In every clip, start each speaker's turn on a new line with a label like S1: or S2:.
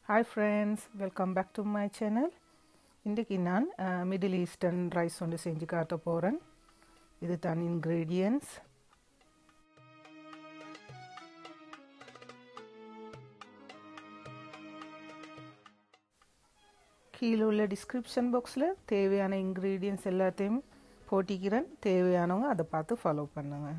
S1: Hi friends, welcome back to my channel. இன்றைக்கு நான் middle eastern rice ஒன்று செஞ்சு காட்ட போகிறேன். இது தான் இன்க்ரீடியன்ட்ஸ். கீழே உள்ள டிஸ்கிரிப்ஷன் பாக்ஸில் தேவையான இன்க்ரீடியன்ட்ஸ் எல்லாத்தையும் போட்டிக்கிறேன். தேவையானவங்க அதை பார்த்து ஃபாலோ பண்ணுங்க.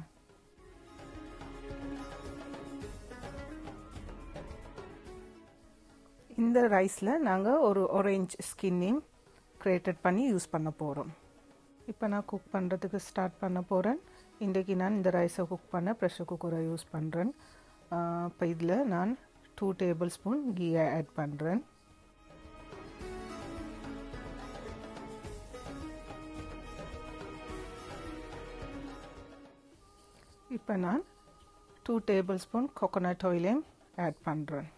S1: இந்த ரைஸில் நாங்கள் ஒரு ஆரஞ்சு ஸ்கின்னையும் கிரேட்டட் பண்ணி யூஸ் பண்ண போகிறோம். இப்போ நான் குக் பண்ணுறதுக்கு ஸ்டார்ட் பண்ண போகிறேன். இன்றைக்கி நான் இந்த ரைஸை குக் பண்ண ப்ரெஷர் குக்கரை யூஸ் பண்ணுறேன். இப்போ இதில் நான் 2 டேபிள் ஸ்பூன் கீயை ஆட் பண்ணுறேன். இப்போ நான் 2 டேபிள் ஸ்பூன் கோகோனட் ஆயிலையும் ஆட் பண்ணுறேன்.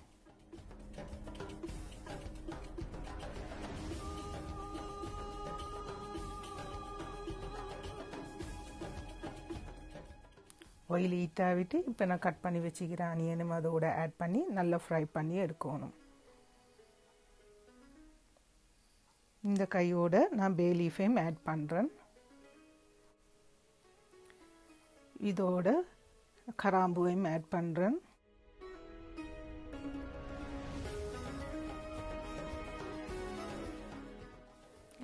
S1: ஆயில் ஹீட் ஆகிட்டு இப்போ நான் கட் பண்ணி வச்சுக்கிற ஆனியனும் அதோட ஆட் பண்ணி நல்லா ஃப்ரை பண்ணி எடுக்கணும். இந்த கையோட நான் பே லீஃபையும் ஆட் பண்ணுறேன். இதோட கராம்புவையும் ஆட் பண்ணுறேன்.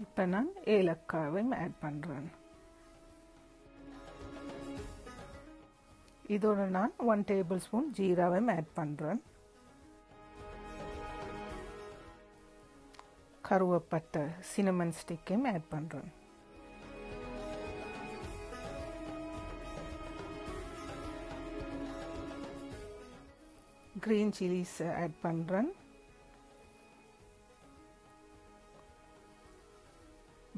S1: இப்போ நான் ஏலக்காவையும் ஆட் பண்ணுறேன். இதோட நான் 1 டேபிள் ஸ்பூன் ஜீராவையும் ஆட் பண்ணுறேன். கருவேப்பட்டை சினமன் ஸ்டிக்கையும் ஆட் பண்ணுறேன். க்ரீன் சில்லிஸ் ஆட் பண்ணுறேன்.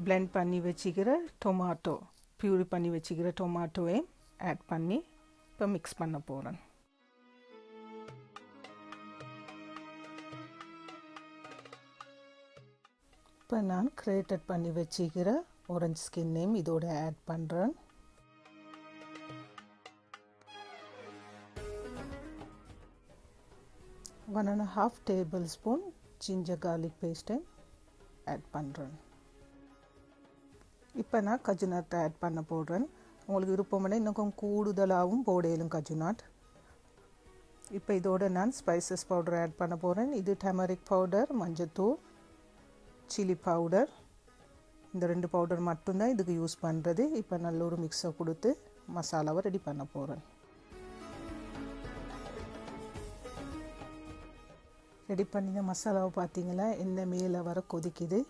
S1: பிளெண்ட் பண்ணி வச்சுக்கிற டொமாட்டோ பியூரி பண்ணி வச்சுக்கிற டொமாட்டோவையும் ஆட் பண்ணி இப்போ மிக்ஸ் பண்ண போகிறேன். இப்போ நான் கிரேட்டட் பண்ணி வச்சுக்கிற ஆரஞ்சு ஸ்கின்னையும் இதோட ஆட் பண்ணுறேன். One and half table spoon ginger garlic பேஸ்ட்டை ஆட் பண்ணுறேன். இப்போ நான் கஜுநட் ஆட் பண்ண போடுறேன். உங்களுக்கு விருப்பம்னா இன்னும் கொஞ்சம் கூடுதலாகவும் போடையிலும் கஜுநட். இப்போ இதோட நான் ஸ்பைசஸ் பவுடர் ஆட் பண்ண போகிறேன். இது டர்மரிக் பவுடர், மஞ்சத்தூள், சில்லி பவுடர், இந்த 2 பவுடர் மட்டும்தான் இதுக்கு யூஸ் பண்ணுறது. இப்போ நல்ல ஒரு மிக்ஸை கொடுத்து மசாலாவை ரெடி பண்ண போகிறேன். ரெடி பண்ணின மசாலாவை பார்த்தீங்களா என்ன மேலே வர கொதிக்குது.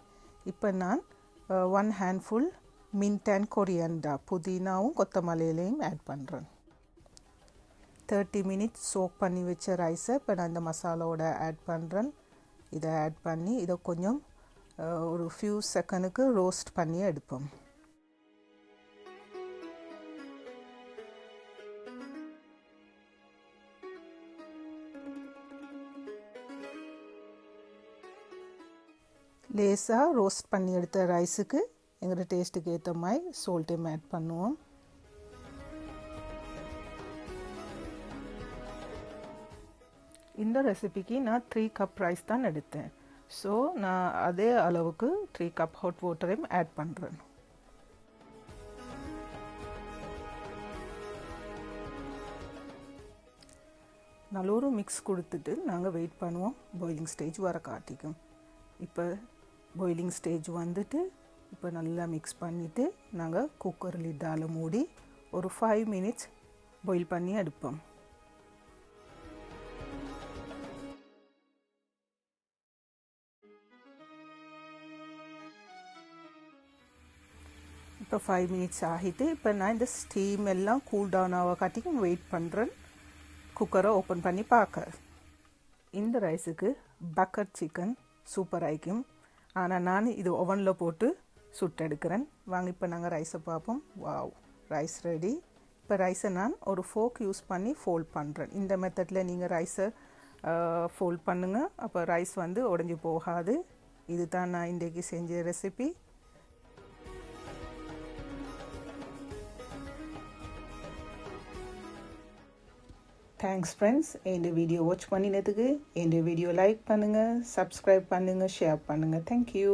S1: இப்போ நான் 1 ஹேண்ட்ஃபுல் மின்ட் அண்ட் கொரியாண்டர் புதினாவும் கொத்தமல்லியிலையும் ஆட் பண்ணுறேன். 30 மினிட்ஸ் சோக் பண்ணி வச்ச ரைஸை இப்போ நான் இந்த மசாலாவோட ஆட் பண்ணுறேன். இதை ஆட் பண்ணி இதை கொஞ்சம் ஒரு ஃபியூ செகண்டுக்கு ரோஸ்ட் பண்ணி எடுப்போம். லேசாக ரோஸ்ட் பண்ணி எடுத்த ரைஸுக்கு எங்களோட டேஸ்ட்டுக்கு ஏற்ற மாதிரி சால்ட்டையும் ஆட் பண்ணுவோம். இந்த ரெசிபிக்கு நான் 3 கப் ரைஸ் தான் எடுத்தேன். ஸோ நான் அதே அளவுக்கு 3 கப் ஹாட் வாட்டரையும் ஆட் பண்ணுறேன். நல்ல ஒரு மிக்ஸ் கொடுத்துட்டு நாங்கள் வெயிட் பண்ணுவோம். பாயிலிங் ஸ்டேஜ் வர காட்டிக்கும். இப்போ பாயிலிங் ஸ்டேஜ் வந்துட்டு இப்போ நல்லா மிக்ஸ் பண்ணிவிட்டு நாங்கள் குக்கர் லிட்டால் மூடி ஒரு 5 மினிட்ஸ் பாயில் பண்ணி எடுப்போம். இப்போ 5 மினிட்ஸ் ஆகிட்டு இப்போ நான் இந்த ஸ்டீம் எல்லாம் கூல் டவுன் ஆக காட்டிக்கும் வெயிட் பண்ணுறேன். குக்கரை ஓப்பன் பண்ணி பார்க்க. இந்த ரைஸுக்கு பக்கர் சிக்கன் சூப்பர் ஆகிக்கும். ஆனால் நான் இது ஓவனில் போட்டு சுட்டெடுக்கிறேன். வாங்க இப்போ நாங்கள் ரைஸை பார்ப்போம். Wow, rice ready. இப்போ ரைஸை நான் ஒரு ஃபோக் யூஸ் பண்ணி ஃபோல்ட் பண்ணுறேன். இந்த மெத்தடில் நீங்கள் ரைஸை ஃபோல்ட் பண்ணுங்கள். அப்போ ரைஸ் வந்து உடஞ்சி போகாது. இது தான் நான் இன்றைக்கி செஞ்ச ரெசிபி. Thanks friends. இந்த வீடியோ வாட்ச் பண்ணினதுக்கு. இந்த வீடியோ லைக் பண்ணுங்கள், சப்ஸ்கிரைப் பண்ணுங்கள், ஷேர் பண்ணுங்கள். தேங்க்யூ.